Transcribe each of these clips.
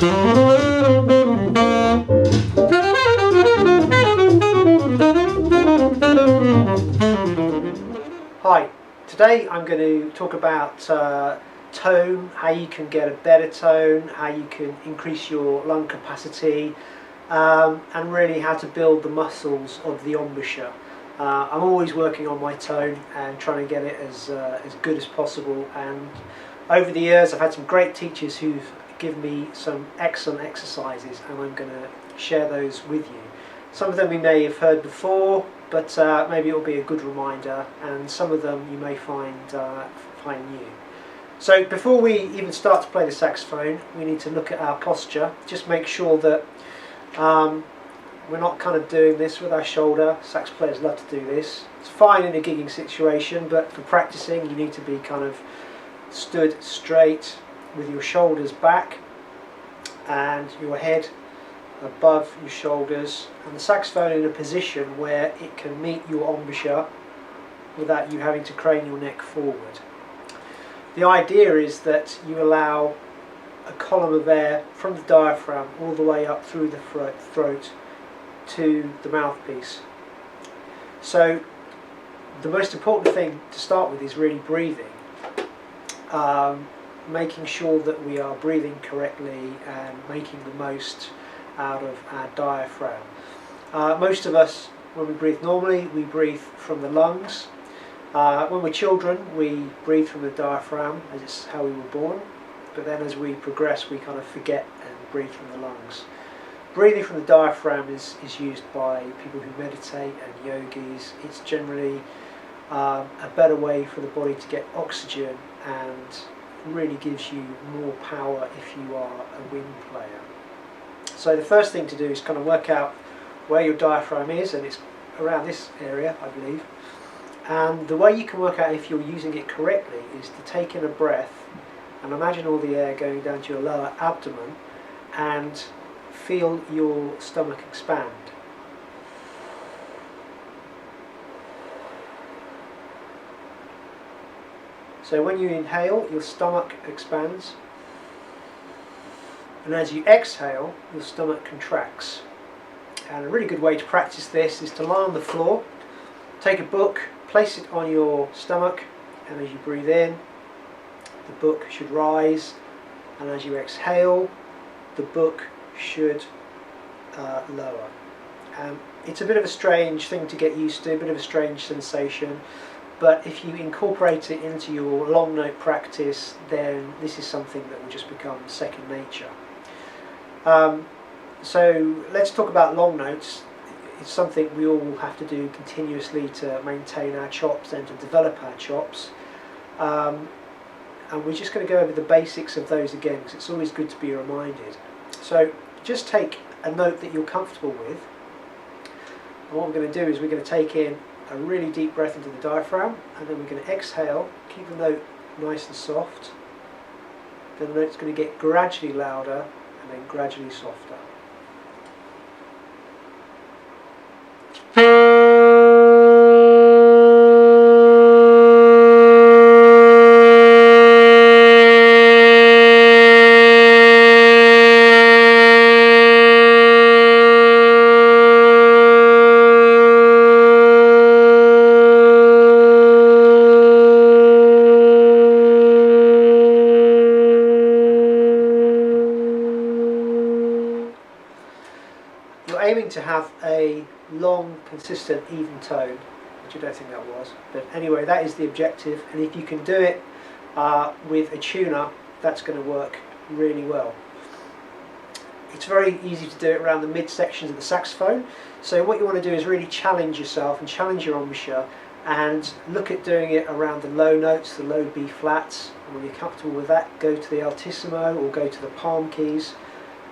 Hi, today I'm going to talk about tone, how you can get a better tone, how you can increase your lung capacity, and really how to build the muscles of the embouchure. I'm always working on my tone and trying to get it as good as possible, and over the years I've had some great teachers who've given me some excellent exercises, and I'm going to share those with you. Some of them you may have heard before, but maybe it will be a good reminder, and some of them you may find new. So before we even start to play the saxophone, we need to look at our posture. Just make sure that we're not kind of doing this with our shoulder. Sax players love to do this. It's fine in a gigging situation, but for practicing you need to be kind of stood straight with your shoulders back and your head above your shoulders, and the saxophone in a position where it can meet your embouchure without you having to crane your neck forward. The idea is that you allow a column of air from the diaphragm all the way up through the throat to the mouthpiece. So the most important thing to start with is really breathing. Making sure that we are breathing correctly and making the most out of our diaphragm. Most of us, when we breathe normally, we breathe from the lungs. When we're children, we breathe from the diaphragm, as it's how we were born, but then as we progress we kind of forget and breathe from the lungs. Breathing from the diaphragm is used by people who meditate and yogis. It's generally a better way for the body to get oxygen, and really gives you more power if you are a wind player. So the first thing to do is kind of work out where your diaphragm is, and it's around this area, I believe. And the way you can work out if you're using it correctly is to take in a breath and imagine all the air going down to your lower abdomen and feel your stomach expand. So when you inhale, your stomach expands, and as you exhale, your stomach contracts. And a really good way to practice this is to lie on the floor, take a book, place it on your stomach, and as you breathe in, the book should rise, and as you exhale, the book should lower. It's a bit of a strange thing to get used to, a bit of a strange sensation, but if you incorporate it into your long note practice, then this is something that will just become second nature. So let's talk about long notes. It's something we all have to do continuously to maintain our chops and to develop our chops. And we're just going to go over the basics of those again, because it's always good to be reminded. So just take a note that you're comfortable with, and what we're going to do is we're going to take in a really deep breath into the diaphragm, and then we're going to exhale, keep the note nice and soft. Then the note's going to get gradually louder and then gradually softer. You're aiming to have a long, consistent, even tone, which I don't think that was, but anyway, that is the objective, and if you can do it with a tuner, that's going to work really well. It's very easy to do it around the mid-sections of the saxophone, so what you want to do is really challenge yourself and challenge your embouchure, and look at doing it around the low notes, the low B flats, and when you're comfortable with that, go to the altissimo or go to the palm keys.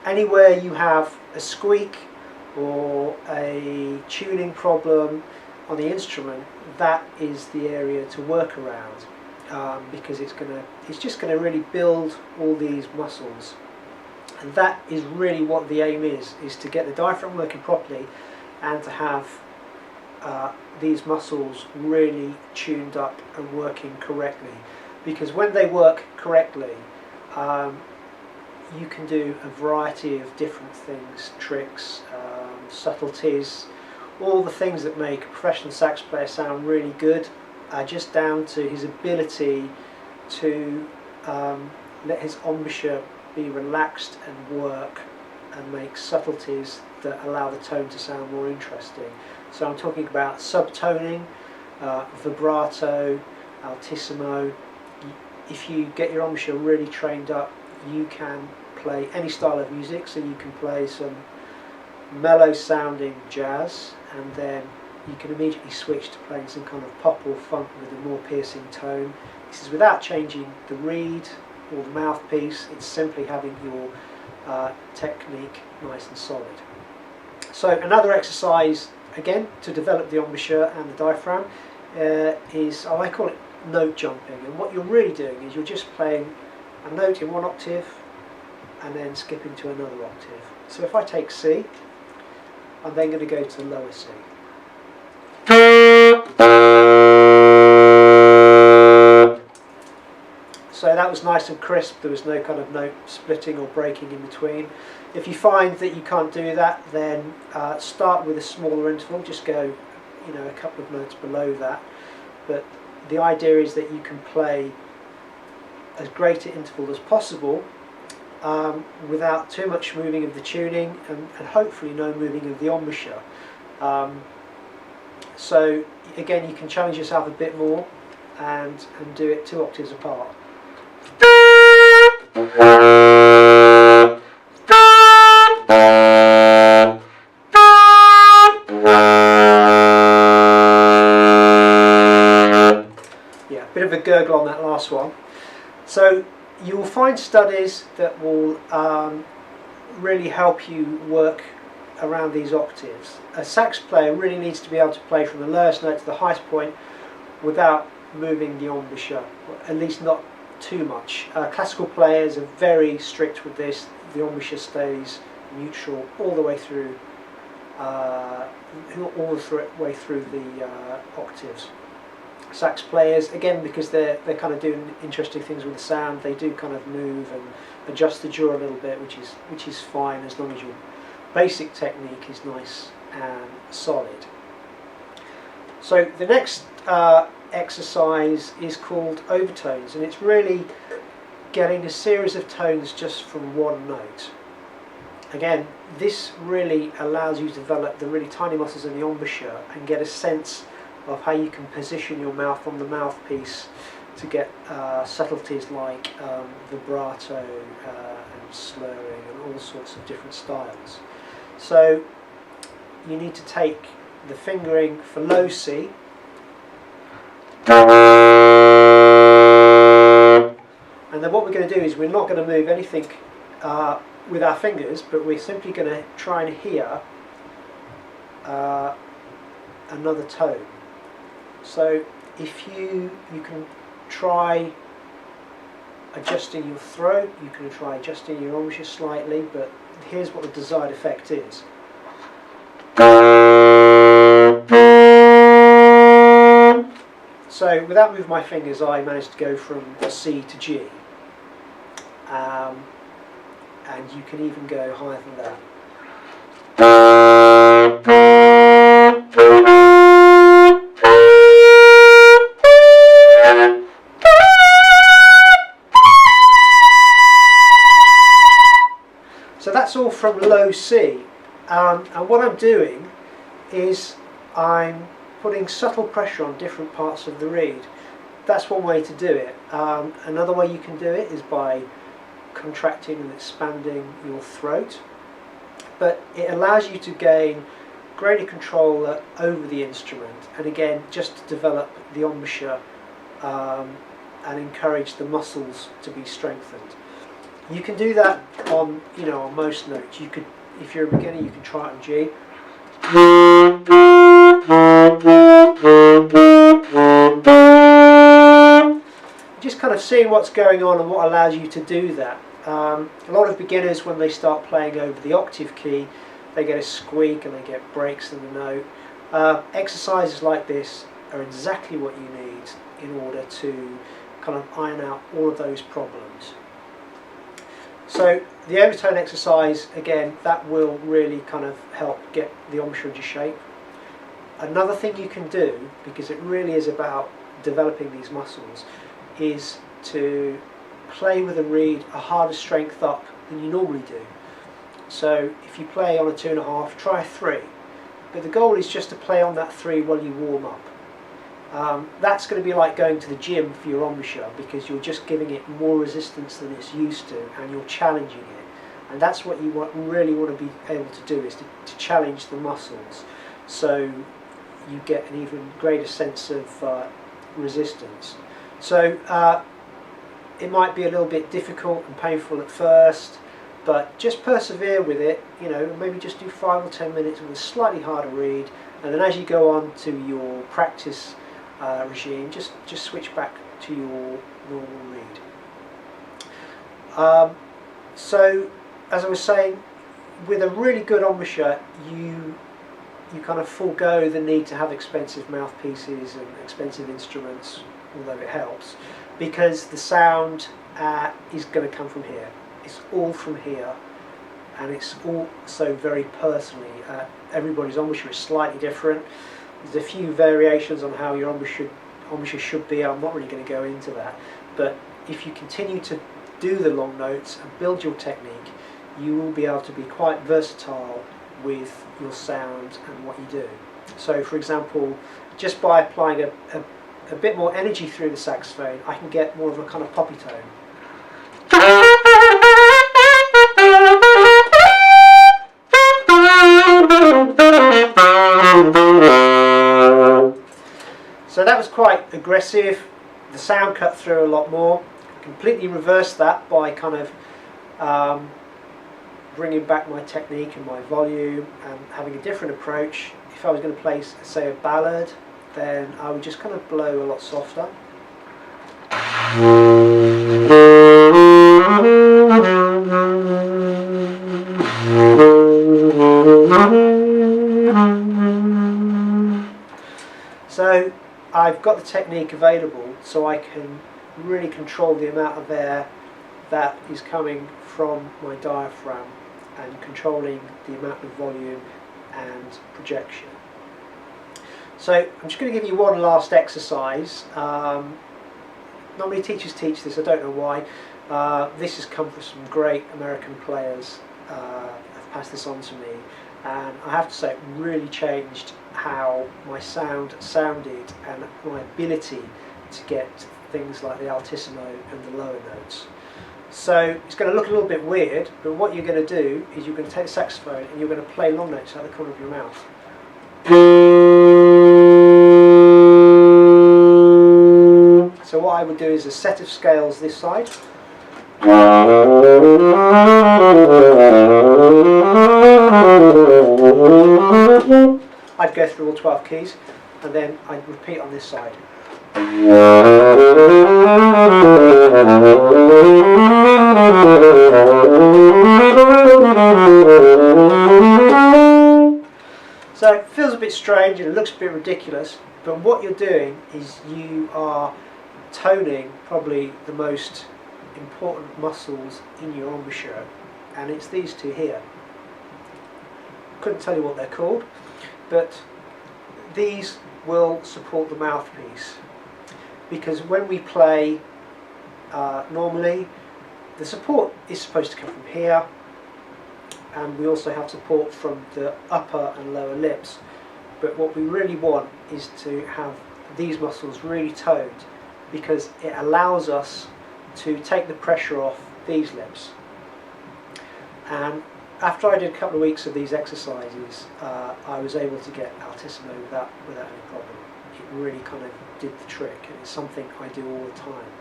Anywhere you have a squeak or a tuning problem on the instrument, that is the area to work around, because it's just going to really build all these muscles, and that is really what the aim is to get the diaphragm working properly and to have these muscles really tuned up and working correctly, because when they work correctly, you can do a variety of different things, tricks, subtleties. All the things that make a professional sax player sound really good are just down to his ability to let his embouchure be relaxed and work and make subtleties that allow the tone to sound more interesting. So I'm talking about subtoning, vibrato, altissimo. If you get your embouchure really trained up, you can play any style of music. So you can play some mellow sounding jazz, and then you can immediately switch to playing some kind of pop or funk with a more piercing tone. This is without changing the reed or the mouthpiece. It's simply having your technique nice and solid. So another exercise, again, to develop the embouchure and the diaphragm is, I call it note jumping. And what you're really doing is you're just playing a note in one octave and then skipping to another octave. So if I take C, I'm then going to go to the lower C. So that was nice and crisp. There was no kind of note splitting or breaking in between. If you find that you can't do that, then start with a smaller interval. Just go, a couple of notes below that. But the idea is that you can play as great an interval as possible without too much moving of the tuning and hopefully no moving of the embouchure. So again, you can challenge yourself a bit more and do it 2 octaves apart. Yeah, a bit of a gurgle on that last one. So you will find studies that will really help you work around these octaves. A sax player really needs to be able to play from the lowest note to the highest point without moving the embouchure, at least not too much. Classical players are very strict with this. The embouchure stays neutral all the way through, the octaves. Sax players, again, because they're kind of doing interesting things with the sound, they do kind of move and adjust the jaw a little bit, which is fine as long as your basic technique is nice and solid. So the next exercise is called overtones, and it's really getting a series of tones just from one note. Again, this really allows you to develop the really tiny muscles in the embouchure and get a sense of how you can position your mouth on the mouthpiece to get subtleties like vibrato and slurring and all sorts of different styles. So you need to take the fingering for low C, and then what we're going to do is we're not going to move anything with our fingers, but we're simply going to try and hear another tone. So if you can try adjusting your throat, you can try adjusting your embouchure slightly, but here's what the desired effect is. So without moving my fingers, I managed to go from C to G, and you can even go higher than that. So that's all from low C, and what I'm doing is I'm putting subtle pressure on different parts of the reed. That's one way to do it. Another way you can do it is by contracting and expanding your throat, but it allows you to gain greater control over the instrument, and again, just to develop the embouchure and encourage the muscles to be strengthened. You can do that on on most notes. You could, if you're a beginner, you can try it on G. Just kind of seeing what's going on and what allows you to do that. A lot of beginners, when they start playing over the octave key, they get a squeak and they get breaks in the note. Exercises like this are exactly what you need in order to kind of iron out all of those problems. So the overtone exercise, again, that will really kind of help get the embouchure into shape. Another thing you can do, because it really is about developing these muscles, is to play with a reed a harder strength up than you normally do. So if you play on a 2.5, try a 3. But the goal is just to play on that 3 while you warm up. That's going to be like going to the gym for your embouchure, because you're just giving it more resistance than it's used to, and you're challenging it. And that's what you really want to be able to do, is to challenge the muscles, so you get an even greater sense of resistance. So it might be a little bit difficult and painful at first, but just persevere with it. You know, maybe just do 5 or 10 minutes with a slightly harder reed, and then as you go on to your practice regime, just switch back to your normal reed. So, as I was saying, with a really good embouchure, you kind of forego the need to have expensive mouthpieces and expensive instruments, although it helps, because the sound is going to come from here. It's all from here, and it's also very personally. Everybody's embouchure is slightly different. There's a few variations on how your embouchure should be. I'm not really going to go into that, but if you continue to do the long notes and build your technique, you will be able to be quite versatile with your sound and what you do. So for example, just by applying a bit more energy through the saxophone, I can get more of a kind of poppy tone. So that was quite aggressive. The sound cut through a lot more. Completely reversed that by kind of bringing back my technique and my volume and having a different approach. If I was going to play, say, a ballad, then I would just kind of blow a lot softer. So I've got the technique available, so I can really control the amount of air that is coming from my diaphragm and controlling the amount of volume and projection. So I'm just going to give you one last exercise. Not many teachers teach this, I don't know why. This has come from some great American players, have passed this on to me, and I have to say it really changed how my sound sounded and my ability to get things like the altissimo and the lower notes. So it's going to look a little bit weird, but what you're going to do is you're going to take the saxophone and you're going to play long notes out the corner of your mouth. So what I would do is a set of scales this side. I'd go through all 12 keys, and then I'd repeat on this side. So it feels a bit strange and it looks a bit ridiculous, but what you're doing is you are toning probably the most important muscles in your embouchure, and it's these two here. Couldn't tell you what they're called, but these will support the mouthpiece, because when we play normally, the support is supposed to come from here, and we also have support from the upper and lower lips, but what we really want is to have these muscles really toned, because it allows us to take the pressure off these lips. And after I did a couple of weeks of these exercises, I was able to get altissimo without any problem. It really kind of did the trick, and it's something I do all the time.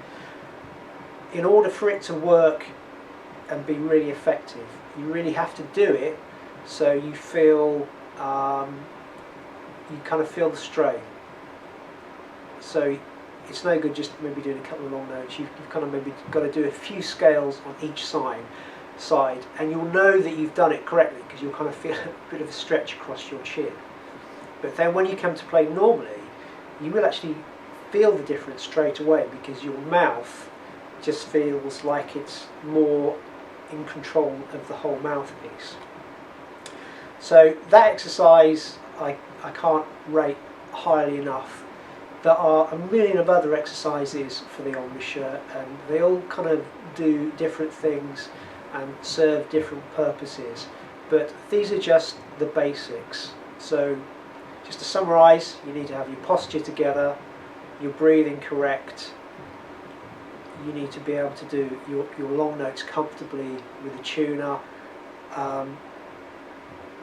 In order for it to work and be really effective, you really have to do it so you feel, you kind of feel the strain. So it's no good just maybe doing a couple of long notes. You've kind of maybe got to do a few scales on each side, and you'll know that you've done it correctly because you'll kind of feel a bit of a stretch across your chin. But then when you come to play normally, you will actually feel the difference straight away, because your mouth just feels like it's more in control of the whole mouthpiece. So that exercise I can't rate highly enough. There are a million of other exercises for the embouchure, and they all kind of do different things and serve different purposes, but these are just the basics. So just to summarise, you need to have your posture together, your breathing correct, you need to be able to do your long notes comfortably with a tuner.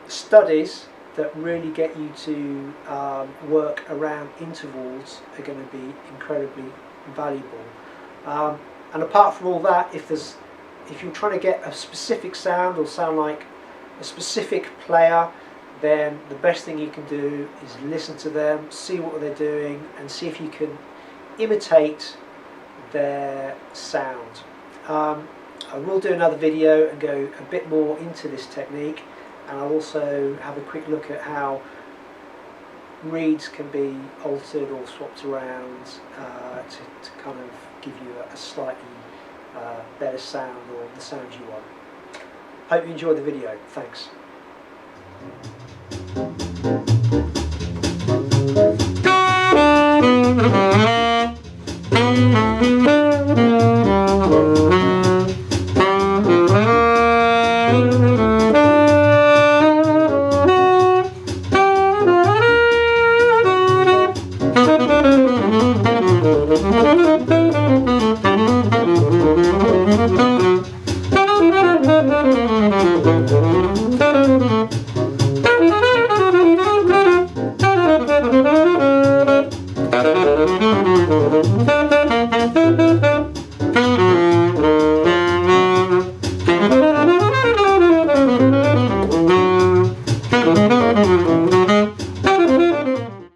Studies that really get you to work around intervals are going to be incredibly valuable. And apart from all that, if you're trying to get a specific sound or sound like a specific player, then the best thing you can do is listen to them, see what they're doing, and see if you can imitate their sound. I will do another video and go a bit more into this technique, and I'll also have a quick look at how reeds can be altered or swapped around to kind of give you a slightly better sound, or the sound you want. Hope you enjoyed the video. Thanks. Thank you.